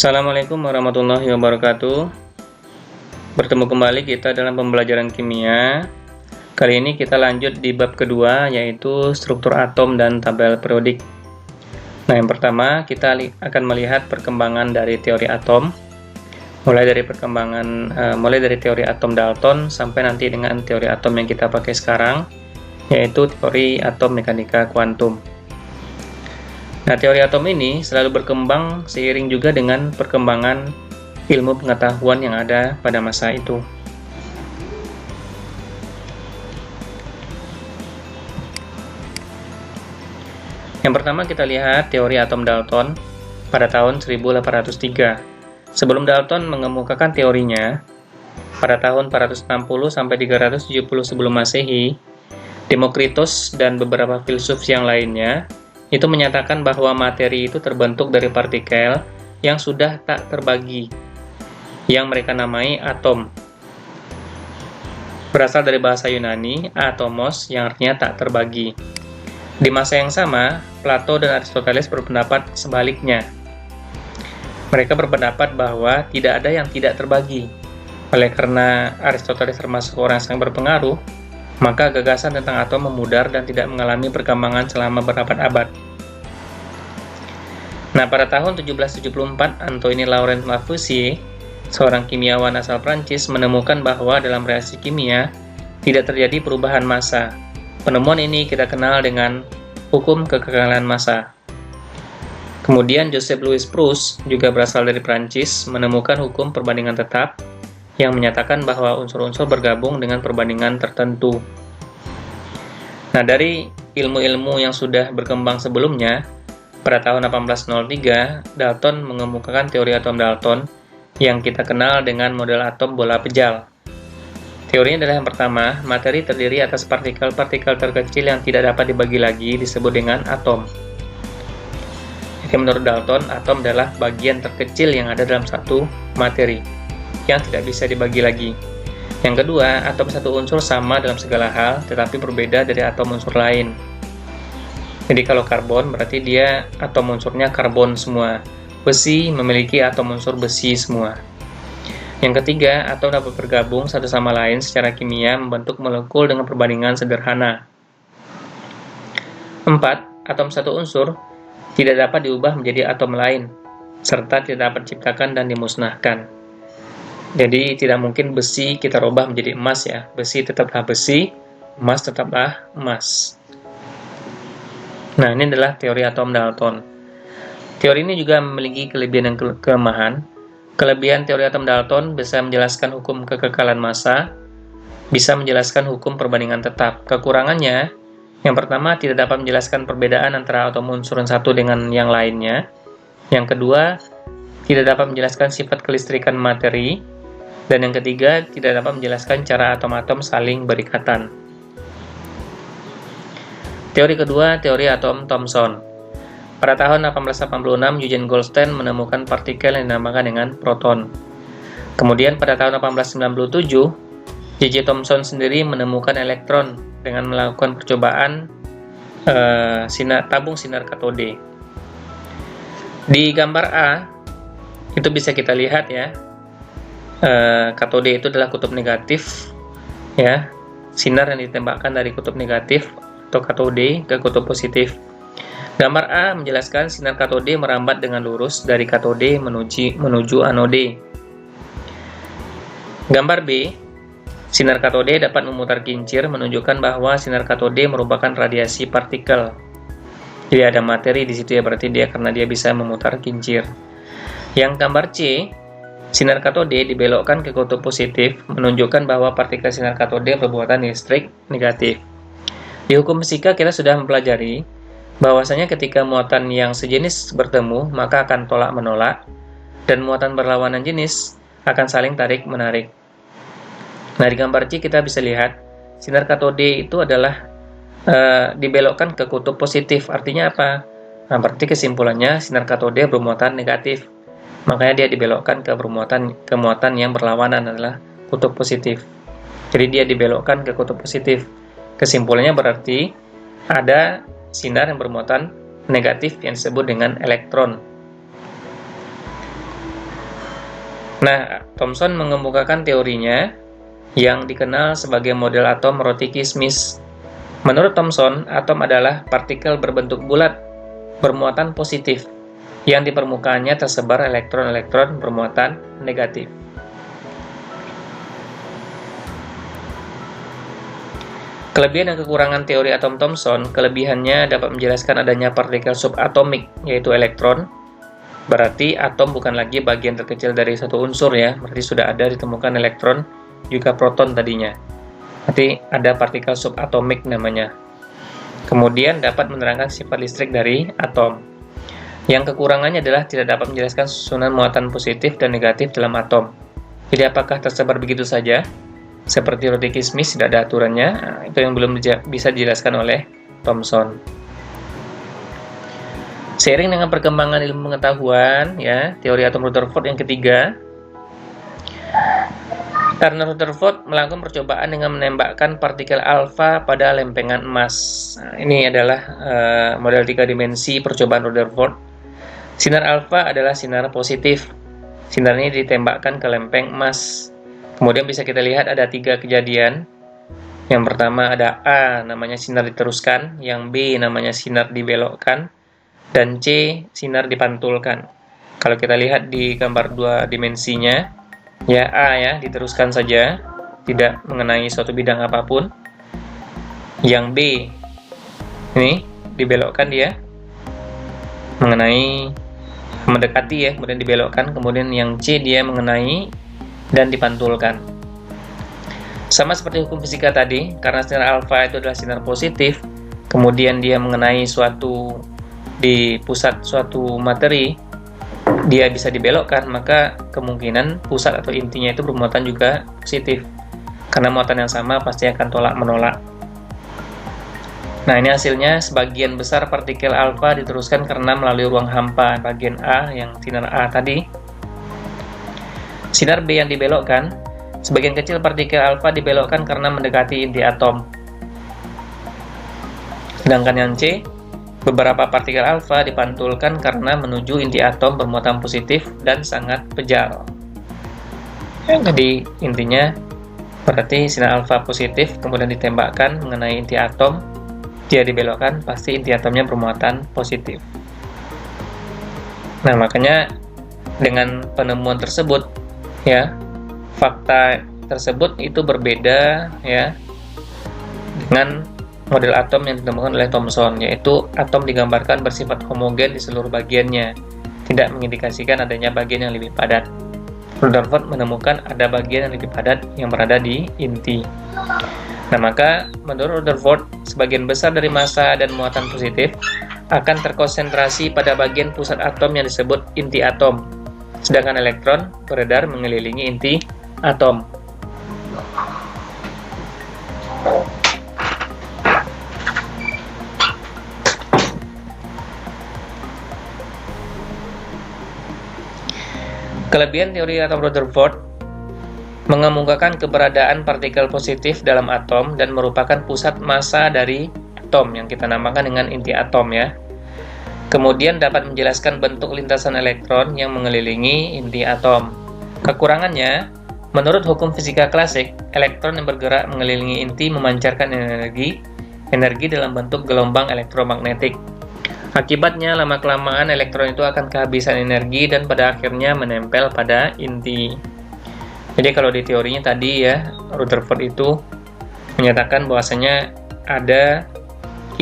Assalamualaikum warahmatullahi wabarakatuh. Bertemu kembali kita dalam pembelajaran kimia. Kali ini kita lanjut di bab kedua, yaitu struktur atom dan tabel periodik. Nah, yang pertama kita akan melihat perkembangan dari teori atom, mulai dari teori atom Dalton sampai nanti dengan teori atom yang kita pakai sekarang, yaitu teori atom mekanika kuantum. Nah, teori atom ini selalu berkembang seiring juga dengan perkembangan ilmu pengetahuan yang ada pada masa itu. Yang pertama kita lihat teori atom Dalton pada tahun 1803. Sebelum Dalton mengemukakan teorinya, pada tahun 460 sampai 370 sebelum Masehi, Demokritos dan beberapa filsuf yang lainnya itu menyatakan bahwa materi itu terbentuk dari partikel yang sudah tak terbagi, yang mereka namai atom. Berasal dari bahasa Yunani, atomos, yang artinya tak terbagi. Di masa yang sama, Plato dan Aristoteles berpendapat sebaliknya. Mereka berpendapat bahwa tidak ada yang tidak terbagi. Oleh karena Aristoteles termasuk orang yang sangat berpengaruh, maka gagasan tentang atom memudar dan tidak mengalami perkembangan selama berabad-abad. Nah, pada tahun 1774, Antoine Laurent Lavoisier, seorang kimiawan asal Prancis, menemukan bahwa dalam reaksi kimia tidak terjadi perubahan massa. Penemuan ini kita kenal dengan hukum kekekalan massa. Kemudian Joseph Louis Proust, juga berasal dari Prancis, menemukan hukum perbandingan tetap yang menyatakan bahwa unsur-unsur bergabung dengan perbandingan tertentu. Nah, dari ilmu-ilmu yang sudah berkembang sebelumnya, pada tahun 1803, Dalton mengemukakan teori atom Dalton yang kita kenal dengan model atom bola pejal. Teorinya adalah yang pertama, materi terdiri atas partikel-partikel terkecil yang tidak dapat dibagi lagi disebut dengan atom. Jadi menurut Dalton, atom adalah bagian terkecil yang ada dalam satu materi yang tidak bisa dibagi lagi. Yang kedua, atom satu unsur sama dalam segala hal, tetapi berbeda dari atom unsur lain. Jadi kalau karbon berarti dia atom unsurnya karbon semua. Besi memiliki atom unsur besi semua. Yang ketiga, atom dapat bergabung satu sama lain secara kimia membentuk molekul dengan perbandingan sederhana. 4. Atom satu unsur tidak dapat diubah menjadi atom lain, serta tidak dapat diciptakan dan dimusnahkan. Jadi tidak mungkin besi kita rubah menjadi emas ya. Besi tetaplah besi, emas tetaplah emas. Nah, ini adalah teori atom Dalton. Teori ini juga memiliki kelebihan dan kelemahan. Kelebihan teori atom Dalton bisa menjelaskan hukum kekekalan massa, bisa menjelaskan hukum perbandingan tetap. Kekurangannya, yang pertama tidak dapat menjelaskan perbedaan antara atom unsur satu dengan yang lainnya. Yang kedua, tidak dapat menjelaskan sifat kelistrikan materi. Dan yang ketiga, tidak dapat menjelaskan cara atom-atom saling berikatan. Teori kedua, teori atom Thomson. Pada tahun 1886, Eugen Goldstein menemukan partikel yang dinamakan dengan proton. Kemudian pada tahun 1897, J.J. Thomson sendiri menemukan elektron dengan melakukan percobaan tabung sinar katode. Di gambar A, itu bisa kita lihat ya, katode itu adalah kutub negatif, ya, sinar yang ditembakkan dari kutub negatif atau katode ke kutub positif. Gambar A menjelaskan sinar katode merambat dengan lurus dari katode menuju anode. Gambar B, sinar katode dapat memutar kincir menunjukkan bahwa sinar katode merupakan radiasi partikel. Jadi ada materi di situ ya, berarti karena dia bisa memutar kincir. Yang gambar C, sinar katode dibelokkan ke kutub positif menunjukkan bahwa partikel sinar katode bermuatan listrik negatif. Di hukum fisika kita sudah mempelajari bahwasanya ketika muatan yang sejenis bertemu maka akan tolak-menolak dan muatan berlawanan jenis akan saling tarik-menarik. Nah, di gambar C kita bisa lihat sinar katode itu adalah dibelokkan ke kutub positif. Artinya apa? Nah, berarti kesimpulannya sinar katode bermuatan negatif. Makanya dia dibelokkan ke muatan yang berlawanan adalah kutub positif. Jadi dia dibelokkan ke kutub positif. Kesimpulannya berarti ada sinar yang bermuatan negatif yang disebut dengan elektron. Nah, Thomson mengemukakan teorinya yang dikenal sebagai model atom roti kismis. Menurut Thomson, atom adalah partikel berbentuk bulat bermuatan positif yang di permukaannya tersebar elektron-elektron bermuatan negatif. Kelebihan dan kekurangan teori atom Thomson, kelebihannya dapat menjelaskan adanya partikel subatomik, yaitu elektron. Berarti atom bukan lagi bagian terkecil dari satu unsur ya, berarti sudah ada ditemukan elektron, juga proton tadinya. Berarti ada partikel subatomik namanya. Kemudian dapat menerangkan sifat listrik dari atom. Yang kekurangannya adalah tidak dapat menjelaskan susunan muatan positif dan negatif dalam atom. Jadi apakah tersebar begitu saja? Seperti roti kismis tidak ada aturannya, itu yang belum bisa dijelaskan oleh Thomson. Seiring dengan perkembangan ilmu pengetahuan, ya, teori atom Rutherford yang ketiga, karena Rutherford melakukan percobaan dengan menembakkan partikel alfa pada lempengan emas. Nah, ini adalah model 3 dimensi percobaan Rutherford. Sinar alfa adalah sinar positif. Sinar ini ditembakkan ke lempeng emas. Kemudian bisa kita lihat ada 3 kejadian. Yang pertama ada A, namanya sinar diteruskan, yang B namanya sinar dibelokkan, dan C, sinar dipantulkan. Kalau kita lihat di gambar 2 dimensinya, ya A ya, diteruskan saja, tidak mengenai suatu bidang apapun. Yang B, ini dibelokkan dia, mengenai, mendekati ya, kemudian dibelokkan. Kemudian yang C dia mengenai dan dipantulkan. Sama seperti hukum fisika tadi, karena sinar alfa itu adalah sinar positif, kemudian dia mengenai suatu di pusat suatu materi, dia bisa dibelokkan, maka kemungkinan pusat atau intinya itu bermuatan juga positif. Karena muatan yang sama pasti akan tolak-menolak. Nah, ini hasilnya sebagian besar partikel alfa diteruskan karena melalui ruang hampa bagian A, yang sinar A tadi. Sinar B yang dibelokkan, sebagian kecil partikel alfa dibelokkan karena mendekati inti atom. Sedangkan yang C, beberapa partikel alfa dipantulkan karena menuju inti atom bermuatan positif dan sangat kejal. Jadi intinya berarti sinar alfa positif kemudian ditembakkan mengenai inti atom, dia dibelokkan, pasti inti atomnya bermuatan positif. Nah, makanya dengan penemuan tersebut ya, fakta tersebut itu berbeda ya dengan model atom yang ditemukan oleh Thomson, yaitu atom digambarkan bersifat homogen di seluruh bagiannya, tidak mengindikasikan adanya bagian yang lebih padat. Rutherford menemukan ada bagian yang lebih padat yang berada di inti. Nah, maka menurut Rutherford, sebagian besar dari massa dan muatan positif akan terkonsentrasi pada bagian pusat atom yang disebut inti atom, sedangkan elektron beredar mengelilingi inti atom. Kelebihan teori atom Rutherford mengemukakan keberadaan partikel positif dalam atom dan merupakan pusat massa dari atom yang kita namakan dengan inti atom ya. Kemudian dapat menjelaskan bentuk lintasan elektron yang mengelilingi inti atom. Kekurangannya, menurut hukum fisika klasik, elektron yang bergerak mengelilingi inti memancarkan energi dalam bentuk gelombang elektromagnetik. Akibatnya, lama-kelamaan elektron itu akan kehabisan energi dan pada akhirnya menempel pada inti. Jadi kalau di teorinya tadi ya, Rutherford itu menyatakan bahwasanya ada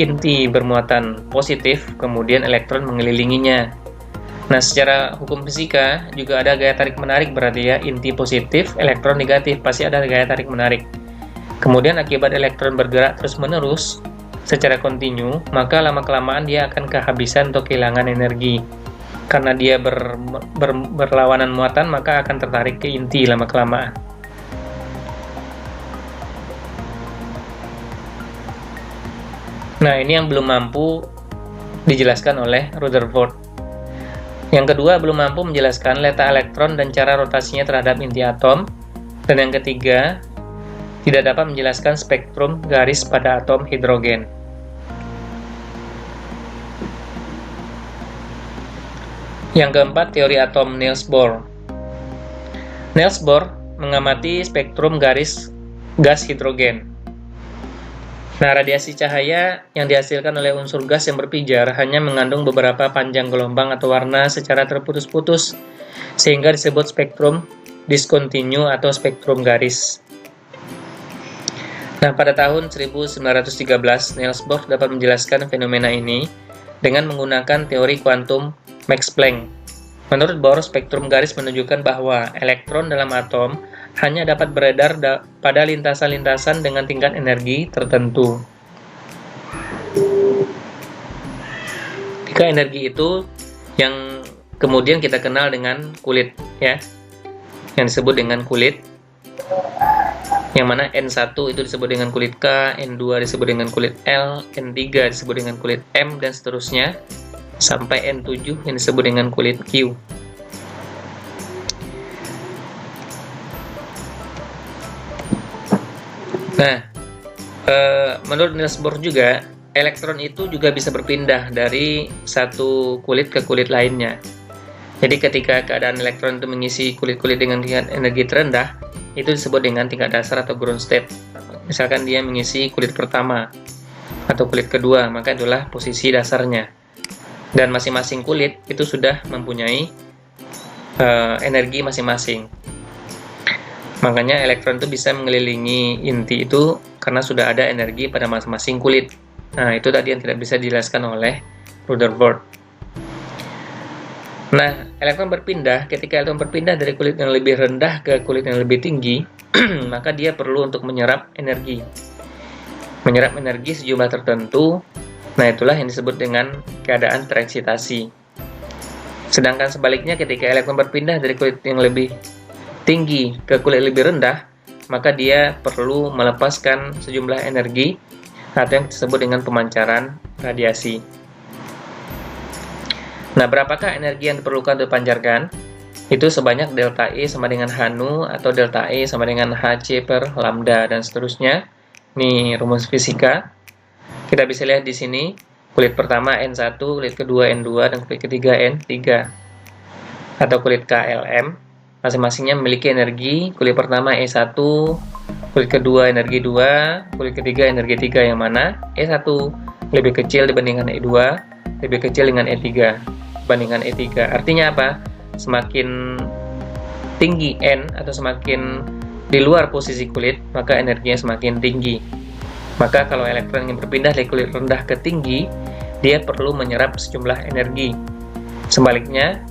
inti bermuatan positif, kemudian elektron mengelilinginya. Nah, secara hukum fisika juga ada gaya tarik-menarik, berarti ya inti positif, elektron negatif, pasti ada gaya tarik-menarik. Kemudian akibat elektron bergerak terus-menerus secara kontinu, maka lama-kelamaan dia akan kehabisan atau kehilangan energi. Karena dia berlawanan muatan, maka akan tertarik ke inti lama-kelamaan. Nah, ini yang belum mampu dijelaskan oleh Rutherford. Yang kedua, belum mampu menjelaskan letak elektron dan cara rotasinya terhadap inti atom. Dan yang ketiga, tidak dapat menjelaskan spektrum garis pada atom hidrogen. Yang keempat, teori atom Niels Bohr. Niels Bohr mengamati spektrum garis gas hidrogen. Nah, radiasi cahaya yang dihasilkan oleh unsur gas yang berpijar hanya mengandung beberapa panjang gelombang atau warna secara terputus-putus, sehingga disebut spektrum diskontinu atau spektrum garis. Nah, pada tahun 1913, Niels Bohr dapat menjelaskan fenomena ini dengan menggunakan teori kuantum Max Planck. Menurut Bohr, spektrum garis menunjukkan bahwa elektron dalam atom hanya dapat beredar pada lintasan-lintasan dengan tingkat energi tertentu. Tiga energi itu yang kemudian kita kenal dengan kulit, ya, yang disebut dengan kulit, yang mana N1 itu disebut dengan kulit K, N2 disebut dengan kulit L, N3 disebut dengan kulit M, dan seterusnya sampai N7 yang disebut dengan kulit Q. Nah, menurut Niels Bohr juga, elektron itu juga bisa berpindah dari satu kulit ke kulit lainnya. Jadi ketika keadaan elektron itu mengisi kulit-kulit dengan tingkat energi terendah, itu disebut dengan tingkat dasar atau ground state. Misalkan dia mengisi kulit pertama atau kulit kedua, maka itulah posisi dasarnya. Dan masing-masing kulit itu sudah mempunyai energi masing-masing. Makanya elektron itu bisa mengelilingi inti itu karena sudah ada energi pada masing-masing kulit. Nah, itu tadi yang tidak bisa dijelaskan oleh Rutherford. Nah, elektron berpindah, ketika elektron berpindah dari kulit yang lebih rendah ke kulit yang lebih tinggi, maka dia perlu untuk menyerap energi. Menyerap energi sejumlah tertentu, nah itulah yang disebut dengan keadaan tereksitasi. Sedangkan sebaliknya, ketika elektron berpindah dari kulit yang lebih tinggi ke kulit lebih rendah, maka dia perlu melepaskan sejumlah energi atau yang disebut dengan pemancaran radiasi. Nah, berapakah energi yang diperlukan untuk dipancarkan? Itu sebanyak delta E sama dengan HNU atau delta E sama dengan HC per lambda dan seterusnya. Ini rumus fisika. Kita bisa lihat di sini, kulit pertama N1, kulit kedua N2, dan kulit ketiga N3 atau kulit KLM. Masing-masingnya memiliki energi. Kulit pertama E1, kulit kedua energi 2, kulit ketiga energi 3, yang mana E1 lebih kecil dibandingkan E2, lebih kecil dengan E3 dibandingkan E3. Artinya apa? Semakin tinggi N atau semakin di luar posisi kulit, maka energinya semakin tinggi. Maka kalau elektron yang berpindah dari kulit rendah ke tinggi, dia perlu menyerap sejumlah energi. Sebaliknya,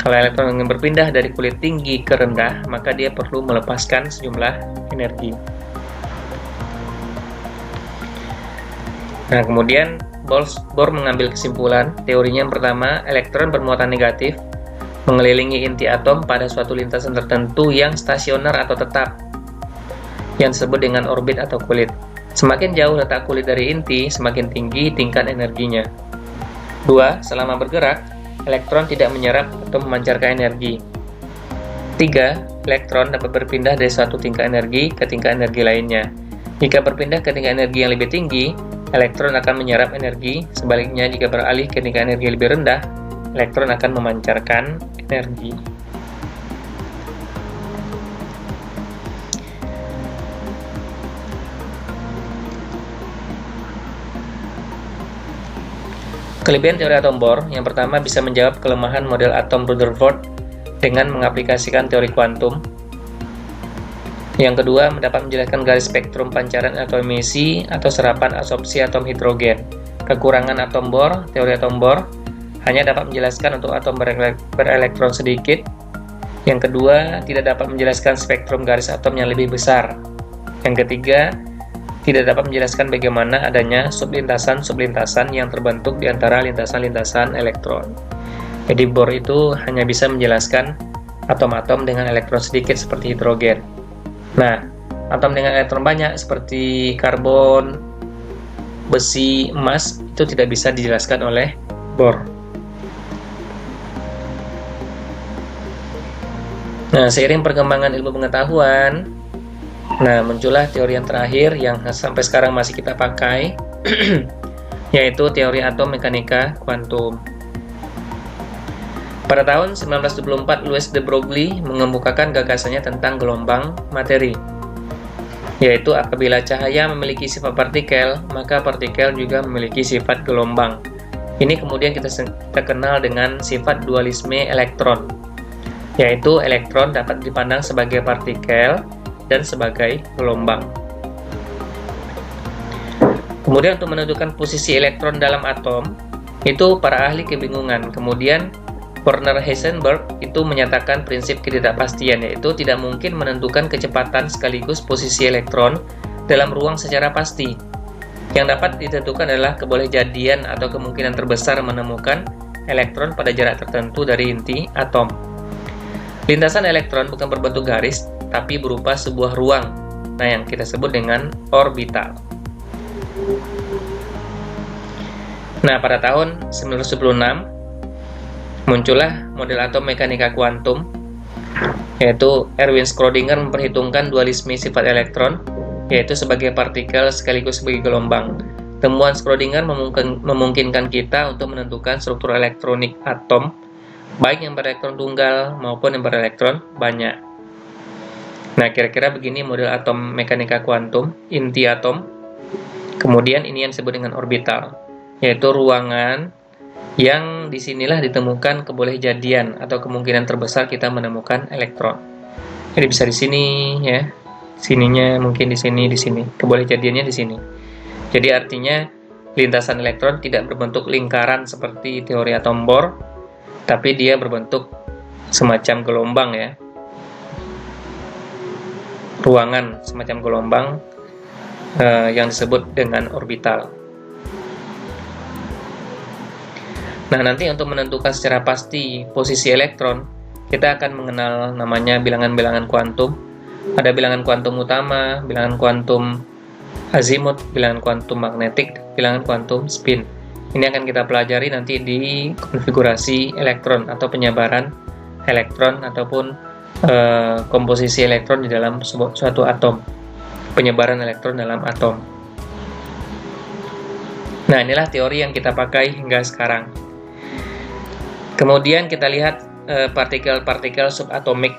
kalau elektron yang berpindah dari kulit tinggi ke rendah, maka dia perlu melepaskan sejumlah energi. Nah, kemudian Bohr mengambil kesimpulan, teorinya yang pertama, elektron bermuatan negatif mengelilingi inti atom pada suatu lintasan tertentu yang stasioner atau tetap, yang disebut dengan orbit atau kulit. Semakin jauh letak kulit dari inti, semakin tinggi tingkat energinya. 2. Selama bergerak, elektron tidak menyerap atau memancarkan energi. 3. Elektron dapat berpindah dari suatu tingkat energi ke tingkat energi lainnya. Jika berpindah ke tingkat energi yang lebih tinggi, elektron akan menyerap energi. Sebaliknya, jika beralih ke tingkat energi lebih rendah, elektron akan memancarkan energi. Kelebihan teori atom Bohr, yang pertama bisa menjawab kelemahan model atom Rutherford dengan mengaplikasikan teori kuantum. Yang kedua, dapat menjelaskan garis spektrum pancaran atau emisi atau serapan absorpsi atom hidrogen. Kekurangan atom Bohr, teori atom Bohr, hanya dapat menjelaskan untuk atom berelektron sedikit. Yang kedua, tidak dapat menjelaskan spektrum garis atom yang lebih besar. Yang ketiga, tidak dapat menjelaskan bagaimana adanya sublintasan-sublintasan yang terbentuk di antara lintasan-lintasan elektron. Jadi Bohr itu hanya bisa menjelaskan atom-atom dengan elektron sedikit seperti hidrogen. Nah, atom dengan elektron banyak seperti karbon, besi, emas itu tidak bisa dijelaskan oleh Bohr. Nah, seiring perkembangan ilmu pengetahuan, muncullah teori yang terakhir yang sampai sekarang masih kita pakai, yaitu teori atom mekanika kuantum. Pada tahun 1924, Louis de Broglie mengemukakan gagasannya tentang gelombang materi, yaitu apabila cahaya memiliki sifat partikel, maka partikel juga memiliki sifat gelombang. Ini kemudian kita kenal dengan sifat dualisme elektron, yaitu elektron dapat dipandang sebagai partikel dan sebagai gelombang. Kemudian untuk menentukan posisi elektron dalam atom, itu para ahli kebingungan. Kemudian Werner Heisenberg itu menyatakan prinsip ketidakpastian, yaitu tidak mungkin menentukan kecepatan sekaligus posisi elektron dalam ruang secara pasti. Yang dapat ditentukan adalah kebolehjadian atau kemungkinan terbesar menemukan elektron pada jarak tertentu dari inti atom. Lintasan elektron bukan berbentuk garis, tapi berupa sebuah ruang, yang kita sebut dengan orbital. Pada tahun 1976, muncullah model atom mekanika kuantum, yaitu Erwin Schrödinger memperhitungkan dualisme sifat elektron, yaitu sebagai partikel sekaligus sebagai gelombang. Temuan Schrödinger memungkinkan kita untuk menentukan struktur elektronik atom, baik yang berelektron tunggal maupun yang berelektron banyak. Kira-kira begini model atom mekanika kuantum, inti atom. Kemudian ini yang disebut dengan orbital, yaitu ruangan yang disinilah ditemukan kebolehjadian atau kemungkinan terbesar kita menemukan elektron. Jadi bisa di sini ya, sininya mungkin di sini, kebolehjadiannya di sini. Jadi artinya lintasan elektron tidak berbentuk lingkaran seperti teori atom Bohr, tapi dia berbentuk semacam gelombang ya, ruangan semacam gelombang yang disebut dengan orbital. Nanti untuk menentukan secara pasti posisi elektron, kita akan mengenal namanya bilangan-bilangan kuantum. Ada bilangan kuantum utama, bilangan kuantum azimut, bilangan kuantum magnetik, bilangan kuantum spin. Ini akan kita pelajari nanti di konfigurasi elektron atau penyebaran elektron ataupun komposisi elektron di dalam suatu atom, penyebaran elektron dalam atom. Inilah teori yang kita pakai hingga sekarang. Kemudian kita lihat partikel-partikel subatomik.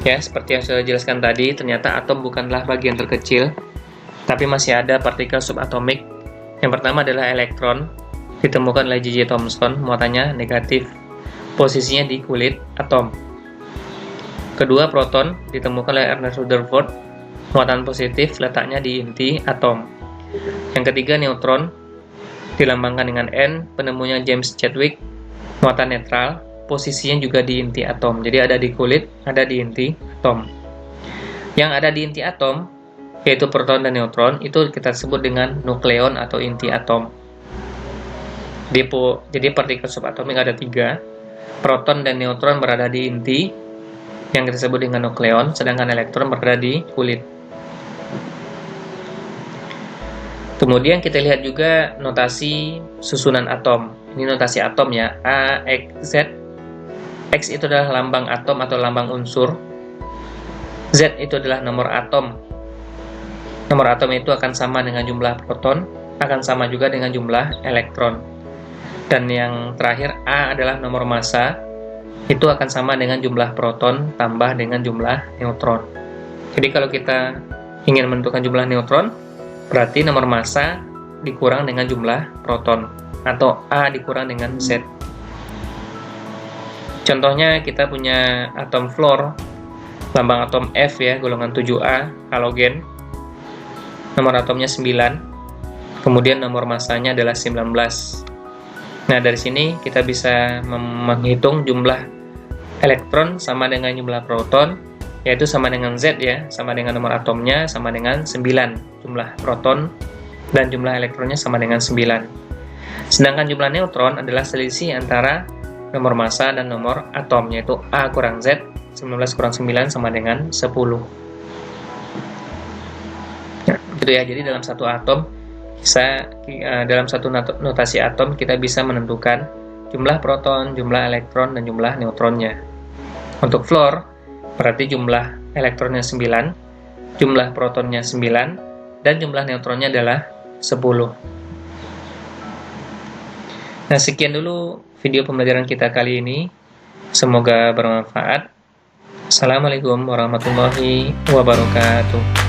Ya, seperti yang sudah dijelaskan tadi, ternyata atom bukanlah bagian terkecil, tapi masih ada partikel subatomik. Yang pertama adalah elektron, ditemukan oleh J.J. Thomson, muatannya negatif, posisinya di kulit atom. Kedua, proton, ditemukan oleh Ernest Rutherford, muatan positif, letaknya di inti atom. Yang ketiga, neutron, dilambangkan dengan N, penemunya James Chadwick, muatan netral, posisinya juga di inti atom. Jadi ada di kulit, ada di inti atom. Yang ada di inti atom, yaitu proton dan neutron, itu kita sebut dengan nukleon atau inti atom. Jadi partikel subatomik ada 3. Proton dan neutron berada di inti, yang kita sebut dengan nukleon, sedangkan elektron berada di kulit. Kemudian kita lihat juga notasi susunan atom. Ini notasi atom ya, A, X, Z. X itu adalah lambang atom atau lambang unsur. Z itu adalah nomor atom. Nomor atom itu akan sama dengan jumlah proton, akan sama juga dengan jumlah elektron. Dan yang terakhir, A adalah nomor massa, itu akan sama dengan jumlah proton tambah dengan jumlah neutron. Jadi kalau kita ingin menentukan jumlah neutron, berarti nomor massa dikurang dengan jumlah proton, atau A dikurang dengan Z. Contohnya kita punya atom fluor, lambang atom F ya, golongan 7A, halogen. Nomor atomnya 9, kemudian nomor massanya adalah 19. Dari sini kita bisa menghitung jumlah elektron sama dengan jumlah proton, yaitu sama dengan Z ya, sama dengan nomor atomnya, sama dengan 9. Jumlah proton dan jumlah elektronnya sama dengan 9. Sedangkan jumlah neutron adalah selisih antara nomor massa dan nomor atom, yaitu A kurang Z, 19 kurang 9 sama dengan 10. Gitu ya, jadi dalam satu atom, dalam satu notasi atom kita bisa menentukan jumlah proton, jumlah elektron, dan jumlah neutronnya. Untuk fluor, berarti jumlah elektronnya 9, jumlah protonnya 9, dan jumlah neutronnya adalah 10. Sekian dulu video pembelajaran kita kali ini. Semoga bermanfaat. Assalamualaikum warahmatullahi wabarakatuh.